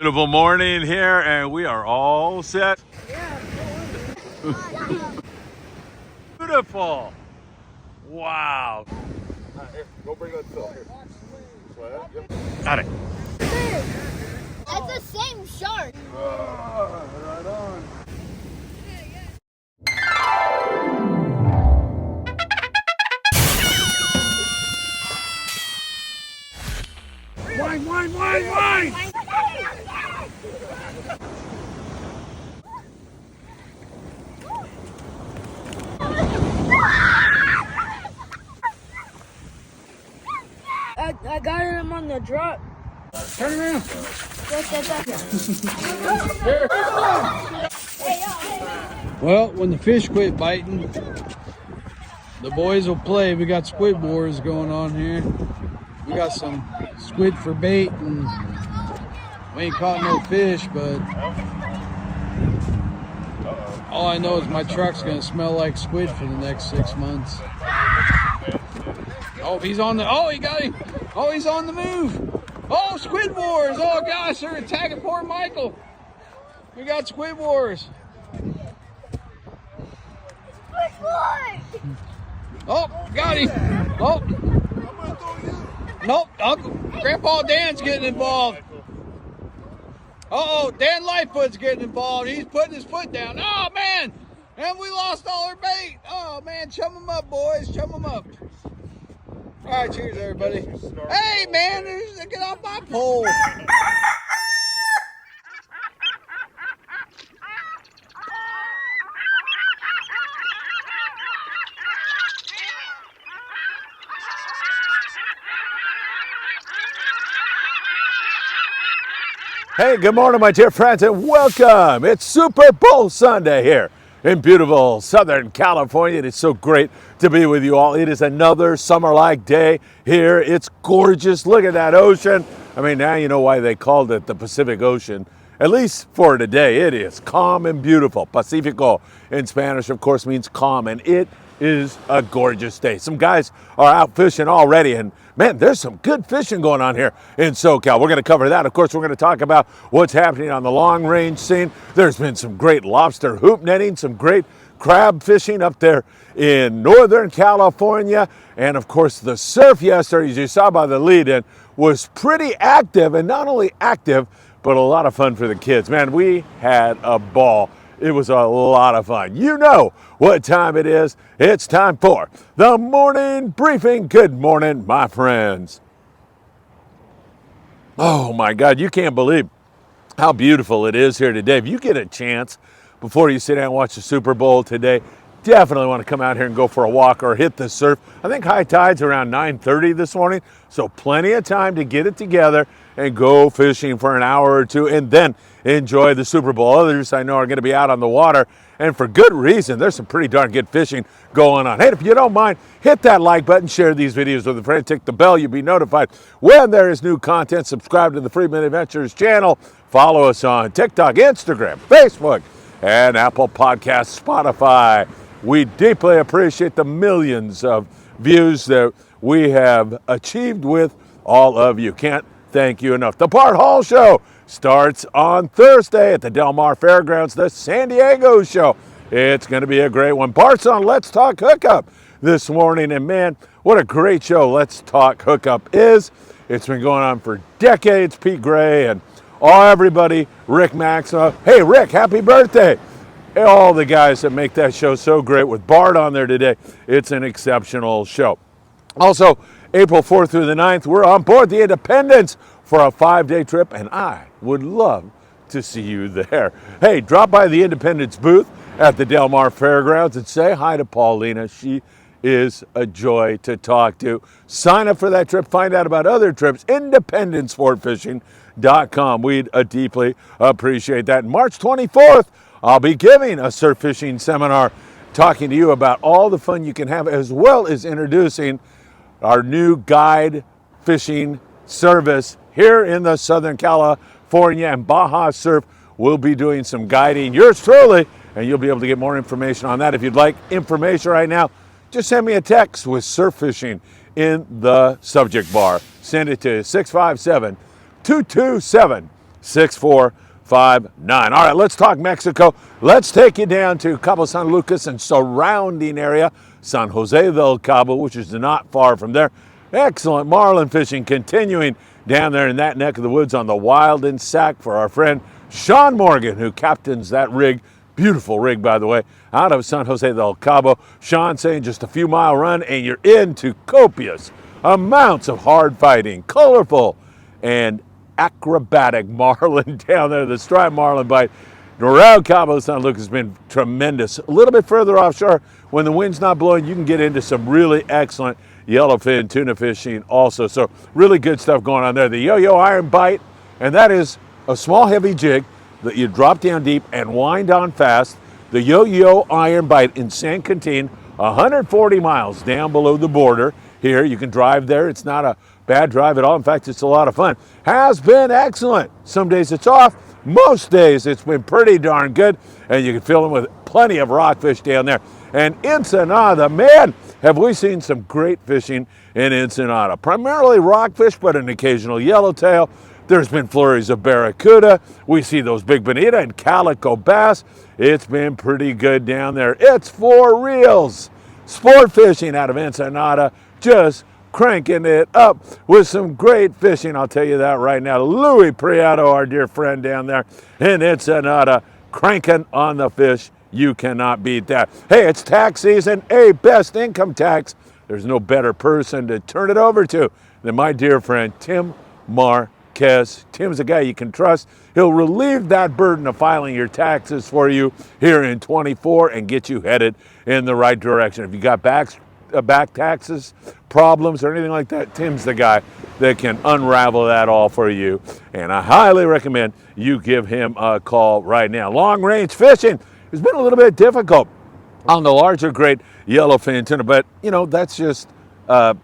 Beautiful morning here, and we are all set. Beautiful. Wow. Here, go bring that Phil. Here. Yep. Got it. That's the same shark. Right on. Wine. I got him on the drop. Turn around. Well, when the fish quit biting, the boys will play. We got squid wars going on here. We got some squid for bait, and we ain't caught no fish, but all I know is my truck's gonna smell like squid for the next 6 months. Oh, he got him. Oh, he's on the move. Oh, squid wars. Oh gosh, they're attacking poor Michael. We got squid wars. Oh, got him. Oh. Nope. Uncle Grandpa Dan's getting involved. Uh-oh, Dan Lightfoot's getting involved. He's putting his foot down. Oh, man. And we lost all our bait. Oh, man. Chum them up, boys. Chum them up. All right, cheers, everybody. Hey, man. Get off my pole. Hey, good morning, my dear friends, and welcome. It's Super Bowl Sunday here in beautiful Southern California. It is so great to be with you all. It is another summer-like day here. It's gorgeous. Look at that ocean. I mean, now you know why they called it the Pacific Ocean. At least for today, it is calm and beautiful. Pacifico in Spanish, of course, means calm, and it is a gorgeous day. Some guys are out fishing already, and man, there's some good fishing going on here in SoCal. We're going to cover that. Of course, we're going to talk about what's happening on the long range scene. There's been some great lobster hoop netting, some great crab fishing up there in Northern California. And of course, the surf yesterday, as you saw by the lead-in, was pretty active, and not only active, but a lot of fun for the kids. Man, we had a ball. It was a lot of fun. You know what time it is. It's time for the morning briefing. Good morning, my friends. Oh my God, you can't believe how beautiful it is here today. If you get a chance before you sit down and watch the Super Bowl today, definitely want to come out here and go for a walk or hit the surf. I think high tide's around 9:30 this morning, so plenty of time to get it together and go fishing for an hour or two and then enjoy the Super Bowl. Others I know are going to be out on the water, and for good reason. There's some pretty darn good fishing going on. Hey, if you don't mind, hit that like button, share these videos with a friend, tick the bell. You'll be notified when there is new content. Subscribe to the Friedman Adventures channel. Follow us on TikTok, Instagram, Facebook, and Apple Podcasts, Spotify. We deeply appreciate the millions of views that we have achieved with all of you. Can't thank you enough. The Bart Hall Show starts on Thursday at the Del Mar Fairgrounds, the San Diego Show. It's going to be a great one. Bart's on Let's Talk Hookup this morning, and man, what a great show Let's Talk Hookup is. It's been going on for decades. Pete Gray and everybody, Rick Maxima. Hey, Rick, happy birthday. All the guys that make that show so great with Bart on there today. It's an exceptional show. Also, April 4th through the 9th, we're on board the Independence for a 5-day trip, and I would love to see you there. Hey, drop by the Independence booth at the Del Mar Fairgrounds and say hi to Paulina. She is a joy to talk to. Sign up for that trip. Find out about other trips. IndependenceSportFishing.com. We'd deeply appreciate that. March 24th, I'll be giving a surf fishing seminar talking to you about all the fun you can have, as well as introducing our new guide fishing service here in the Southern California and Baja Surf. We'll be doing some guiding. Yours truly, and you'll be able to get more information on that. If you'd like information right now, just send me a text with surf fishing in the subject bar. Send it to 657-227 6459. All right, let's talk Mexico. Let's take you down to Cabo San Lucas and surrounding area, San Jose del Cabo, which is not far from there. Excellent marlin fishing continuing down there in that neck of the woods on the Wild and Sack for our friend Sean Morgan, who captains that rig. Beautiful rig, by the way, out of San Jose del Cabo. Sean saying just a few mile run and you're into copious amounts of hard fighting, colorful, and acrobatic marlin down there. The striped marlin bite around Cabo San Lucas has been tremendous. A little bit further offshore, when the wind's not blowing, you can get into some really excellent yellowfin tuna fishing also. So really good stuff going on there. The yo-yo iron bite, and that is a small heavy jig that you drop down deep and wind on fast. The yo-yo iron bite in San Quintin, 140 miles down below the border here. You can drive there. It's not a bad drive at all. In fact, it's a lot of fun. Has been excellent. Some days it's off. Most days it's been pretty darn good, and you can fill them with plenty of rockfish down there. And Ensenada, man, have we seen some great fishing in Ensenada. Primarily rockfish, but an occasional yellowtail. There's been flurries of barracuda. We see those big bonita and calico bass. It's been pretty good down there. It's for reals. Sport fishing out of Ensenada, just cranking it up with some great fishing. I'll tell you that right now. Louis Prieto, our dear friend down there in Ensenada, cranking on the fish. You cannot beat that. Hey, it's tax season. Hey, best income tax. There's no better person to turn it over to than my dear friend Tim Marquez. Tim's a guy you can trust. He'll relieve that burden of filing your taxes for you here in 24 and get you headed in the right direction. If you got back taxes problems or anything like that, Tim's the guy that can unravel that all for you. And I highly recommend you give him a call right now. Long range fishing has been a little bit difficult on the larger great yellowfin tuna, but that's just I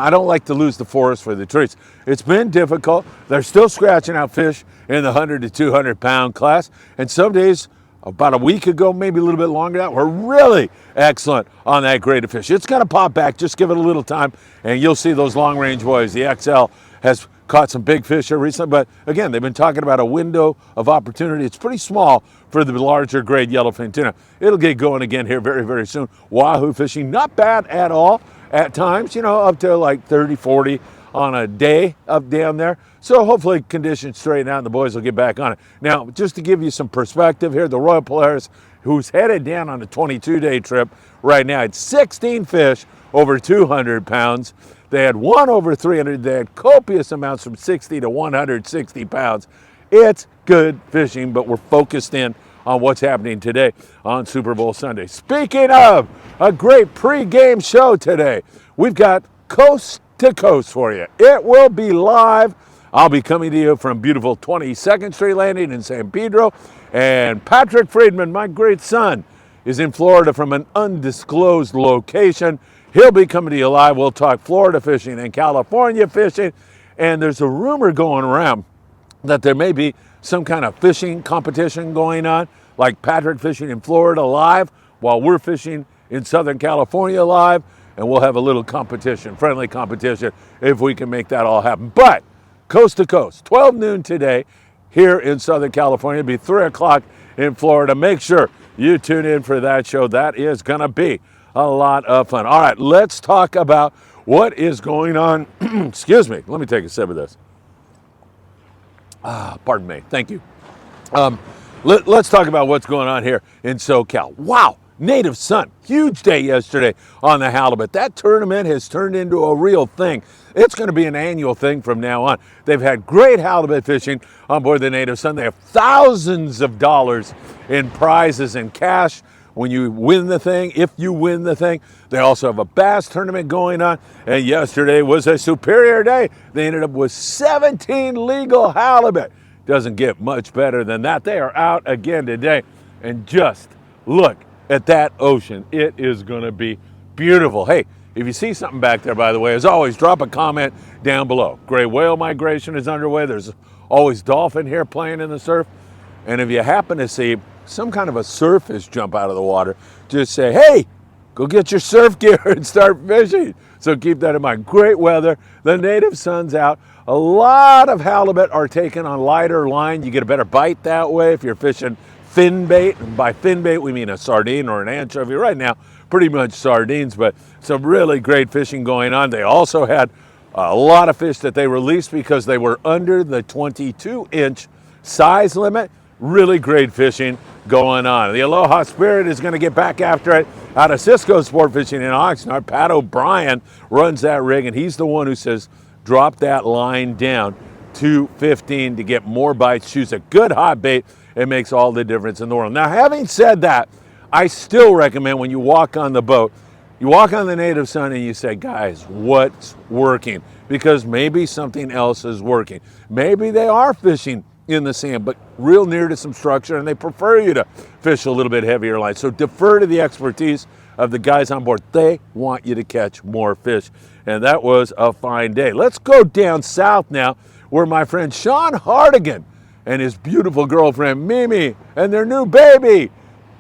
don't like to lose the forest for the trees. It's been difficult. They're still scratching out fish in the 100 to 200 pound class, and some days, about a week ago, maybe a little bit longer, that were really excellent on that grade of fish. It's going to pop back. Just give it a little time, and you'll see those long range boys. The XL has caught some big fish here recently, but again, they've been talking about a window of opportunity. It's pretty small for the larger grade yellowfin tuna. It'll get going again here very, very soon. Wahoo fishing, not bad at all at times, up to like 30, 40 on a day up down there. So hopefully conditions straighten out and the boys will get back on it. Now, just to give you some perspective here, the Royal Polaris, who's headed down on a 22-day trip right now, had 16 fish over 200 pounds. They had one over 300. They had copious amounts from 60 to 160 pounds. It's good fishing, but we're focused in on what's happening today on Super Bowl Sunday. Speaking of a great pregame show today, we've got Coast to Coast for you. It will be live. I'll be coming to you from beautiful 22nd Street Landing in San Pedro. And Patrick Friedman, my great son, is in Florida from an undisclosed location. He'll be coming to you live. We'll talk Florida fishing and California fishing. And there's a rumor going around that there may be some kind of fishing competition going on, like Patrick fishing in Florida live while we're fishing in Southern California live. And we'll have a little competition, friendly competition, if we can make that all happen. But Coast to Coast, 12 noon today here in Southern California. It'll be 3 o'clock in Florida. Make sure you tune in for that show. That is going to be a lot of fun. All right, let's talk about what is going on. Excuse me. Let me take a sip of this. Pardon me. Thank you. Let's talk about what's going on here in SoCal. Wow. Native Sun, huge day yesterday on the halibut. That tournament has turned into a real thing. It's going to be an annual thing from now on. They've had great halibut fishing on board the Native Sun. They have thousands of dollars in prizes and cash when you win the thing, if you win the thing. They also have a bass tournament going on, and yesterday was a superior day. They ended up with 17 legal halibut. Doesn't get much better than that. They are out again today, and just look at that ocean. It is going to be beautiful. Hey, if you see something back there, by the way, as always, drop a comment down below. Gray whale migration is underway. There's always dolphin here playing in the surf. And if you happen to see some kind of a surffish jump out of the water, just say, hey, go get your surf gear and start fishing. So keep that in mind. Great weather. The Native Sun's out A lot of halibut are taken on lighter line. You get a better bite that way if you're fishing fin bait. And by fin bait, we mean a sardine or an anchovy. Right now, pretty much sardines, but some really great fishing going on. They also had a lot of fish that they released because they were under the 22-inch size limit. Really great fishing going on. The Aloha Spirit is going to get back after it out of Cisco Sport Fishing in Oxnard. Pat O'Brien runs that rig, and he's the one who says, drop that line down to 15 to get more bites. Choose a good hot bait. It makes all the difference in the world. Now, having said that, I still recommend when you walk on the boat, you walk on the Native Sun and you say, guys, what's working? Because maybe something else is working. Maybe they are fishing in the sand, but real near to some structure, and they prefer you to fish a little bit heavier line. So defer to the expertise of the guys on board. They want you to catch more fish. And that was a fine day. Let's go down south now, where my friend Sean Hardigan and his beautiful girlfriend Mimi and their new baby,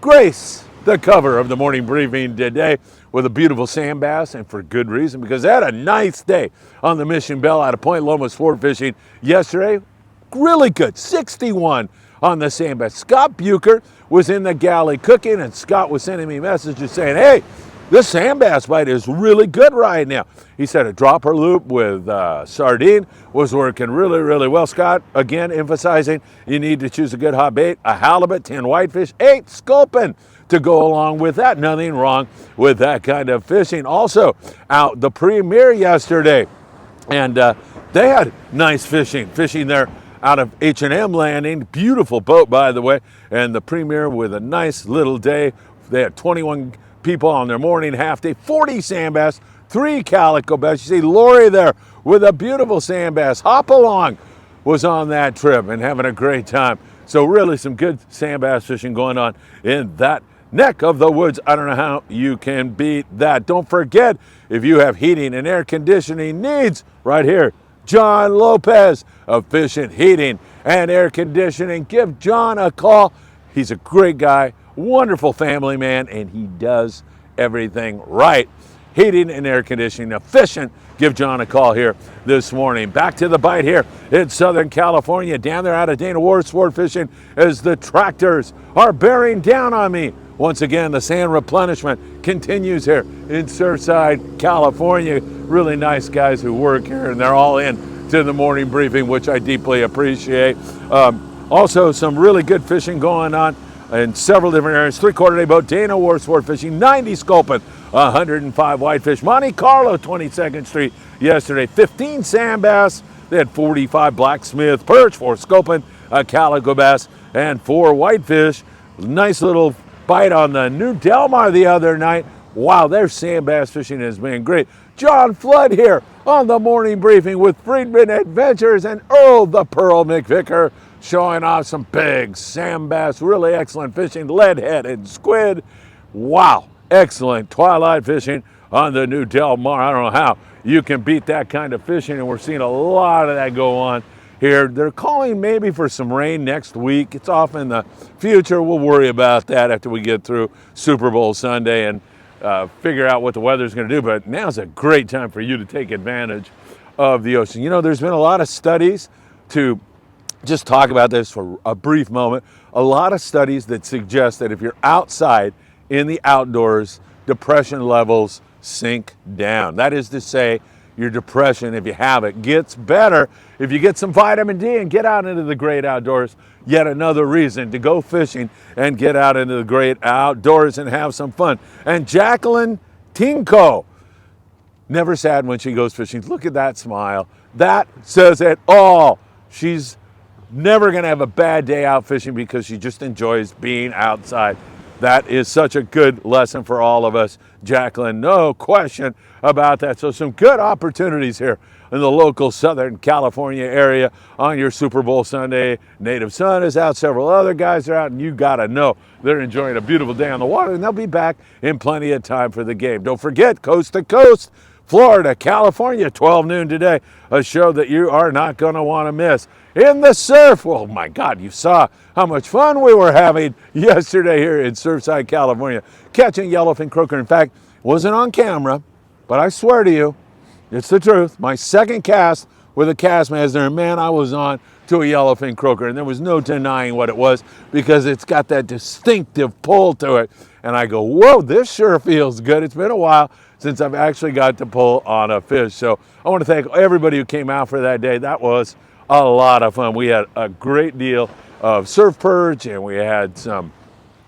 Grace, the cover of the morning briefing today with a beautiful sand bass, and for good reason, because they had a nice day on the Mission Bell out of Point Loma Sport Fishing yesterday. Really good, 61 on the sand bass. Scott Bucher was in the galley cooking, and Scott was sending me messages saying, hey, this sand bass bite is really good right now. He said a dropper loop with sardine was working really, really well. Scott, again, emphasizing you need to choose a good hot bait, a halibut, 10 whitefish, 8 sculpin to go along with that. Nothing wrong with that kind of fishing. Also, out the Premier yesterday, and they had nice fishing there out of H&M Landing. Beautiful boat, by the way, and the Premier with a nice little day. They had 21 people on their morning half day, 40 sand bass, 3 calico bass. You see Lori there with a beautiful sand bass. Hop Along was on that trip and having a great time. So really some good sand bass fishing going on in that neck of the woods. I don't know how you can beat that. Don't forget, if you have heating and air conditioning needs, right here, John Lopez of Efficient Heating and Air Conditioning. Give John a call. He's a great guy, wonderful family man, and he does everything right. Heating and air conditioning, efficient. Give John a call here this morning. Back to the bite here in Southern California, down there out of Dana Ward Sport Fishing, as the tractors are bearing down on me. Once again, the sand replenishment continues here in Surfside, California. Really nice guys who work here, and they're all in to the morning briefing, which I deeply appreciate. Also, some really good fishing going on in several different areas. 3/4 day boat, Dana Ward Sport Fishing, 90 sculpin, 105 whitefish. Monte Carlo, 22nd Street yesterday, 15 sand bass. They had 45 blacksmith perch, 4 sculpin, a calico bass, and 4 whitefish. Nice little bite on the New Del Mar the other night. Wow, their sand bass fishing has been great. John Flood here on the morning briefing with Friedman Adventures, and Earl the Pearl McVicker showing off some big sand bass. Really excellent fishing, leadhead and squid. Wow, excellent twilight fishing on the New Del Mar. I don't know how you can beat that kind of fishing, and we're seeing a lot of that go on here. They're calling maybe for some rain next week. It's off in the future. We'll worry about that after we get through Super Bowl Sunday and figure out what the weather's going to do. But now's a great time for you to take advantage of the ocean. You know, there's been a lot of studies, to just talk about this for a brief moment, a lot of studies that suggest that if you're outside in the outdoors, depression levels sink down. That is to say, your depression, if you have it, gets better if you get some vitamin D and get out into the great outdoors. Yet another reason to go fishing and get out into the great outdoors and have some fun. And Jacqueline Tinko, never sad when she goes fishing. Look at that smile. That says it all. She's never going to have a bad day out fishing because she just enjoys being outside. That is such a good lesson for all of us, Jacqueline. No question about that. So some good opportunities here in the local Southern California area on your Super Bowl Sunday. Native Sun is out. Several other guys are out, and you got to know they're enjoying a beautiful day on the water, and they'll be back in plenty of time for the game. Don't forget, coast to coast, Florida, California, 12 noon today, a show that you are not going to want to miss. In the surf, oh my God, you saw how much fun we were having yesterday here in Surfside, California, catching yellowfin croaker. In fact, wasn't on camera, but I swear to you, it's the truth. My second cast with a Castmaster, and man, I was on to a yellowfin croaker, and there was no denying what it was because it's got that distinctive pull to it. And I go, whoa, this sure feels good. It's been a while since I've actually got to pull on a fish. So I want to thank everybody who came out for that day. That was a lot of fun. We had a great deal of surf perch, and we had some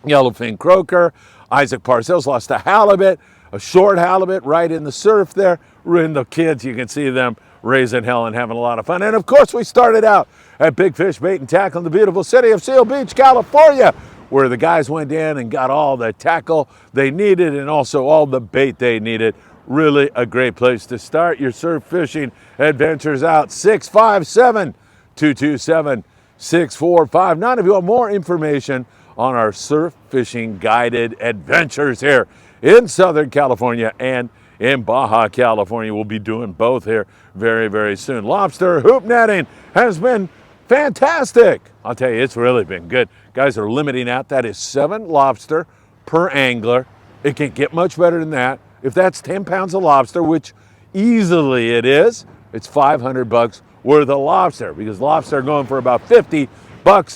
yellowfin croaker. Isaac Parcells lost a halibut, a short halibut right in the surf there. And the kids, you can see them raising hell and having a lot of fun. And of course, we started out at Big Fish Bait and Tackle in the beautiful city of Seal Beach, California, where the guys went in and got all the tackle they needed and also all the bait they needed. Really a great place to start your surf fishing adventures out. 657-227-6459. If you want more information on our surf fishing guided adventures here in Southern California and in Baja California. We'll be doing both here very, very soon. Lobster hoop netting has been fantastic. I'll tell you, it's really been good. Guys are limiting out. That is 7 lobster per angler. It can't get much better than that. If that's 10 pounds of lobster, which easily it is, it's $500 worth of lobster, because lobster are going for about $50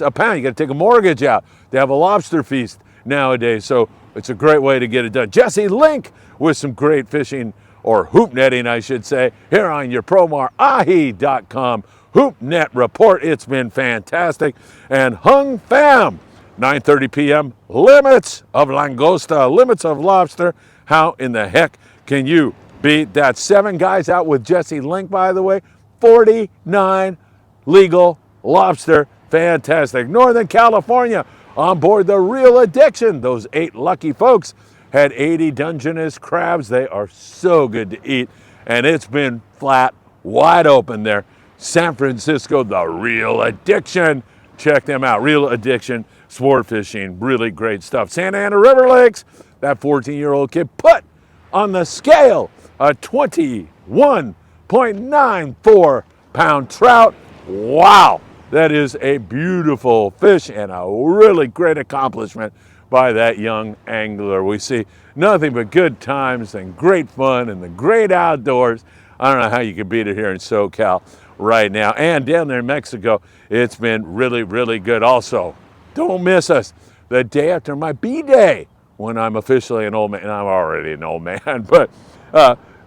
a pound. You got to take a mortgage out to have a lobster feast nowadays. So it's a great way to get it done. Jesse Link with some great fishing, or hoop netting, I should say, here on your PromarAhi.com Hoop Net Report. It's been fantastic. And Hung Fam, 9:30 p.m., limits of langosta, limits of lobster. How in the heck can you beat that? 7 guys out with Jesse Link, by the way. 49 legal lobster. Fantastic. Northern California on board the Real Addiction. Those 8 lucky folks had 80 Dungeness crabs. They are so good to eat. And it's been flat, wide open there. San Francisco, the Real Addiction. Check them out. Real Addiction, sport fishing, really great stuff. Santa Ana River Lakes, that 14-year-old kid put on the scale a 21.94 pound trout. Wow, that is a beautiful fish and a really great accomplishment by that young angler. We see nothing but good times and great fun and the great outdoors. I don't know how you can beat it here in SoCal right now. And down there in Mexico, it's been really, really good also. Don't miss us the day after my B-Day, when I'm officially an old man. And I'm already an old man, but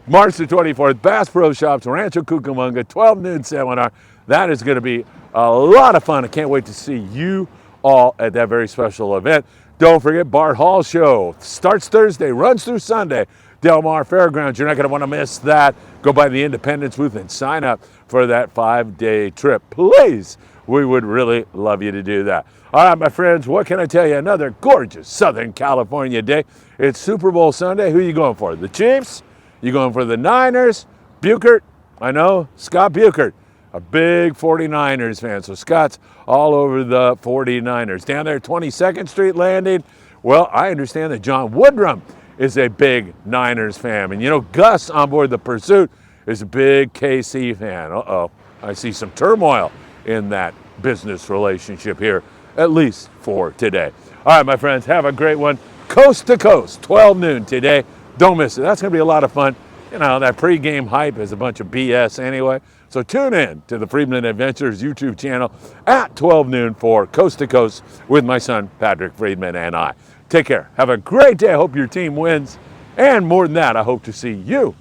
March the 24th, Bass Pro Shops, Rancho Cucamonga, 12 noon seminar. That is going to be a lot of fun. I can't wait to see you all at that very special event. Don't forget Bart Hall Show. Starts Thursday, runs through Sunday. Del Mar Fairgrounds. You're not going to want to miss that. Go by the Independence booth and sign up for that 5-day trip. Please, we would really love you to do that. All right, my friends, what can I tell you? Another gorgeous Southern California day. It's Super Bowl Sunday. Who are you going for? The Chiefs? You going for the Niners? Buchert? I know, Scott Buchert, a big 49ers fan. So Scott's all over the 49ers. Down there at 22nd Street Landing, well, I understand that John Woodrum is a big Niners fan. And you know, Gus on board the Pursuit is a big KC fan. Uh-oh, I see some turmoil in that business relationship here, at least for today. All right, my friends, have a great one. Coast to coast, 12 noon today. Don't miss it. That's going to be a lot of fun. You know, that pregame hype is a bunch of BS anyway. So tune in to the Friedman Adventures YouTube channel at 12 noon for Coast to Coast with my son, Patrick Friedman, and I. Take care. Have a great day. I hope your team wins. And more than that, I hope to see you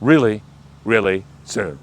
really, really soon.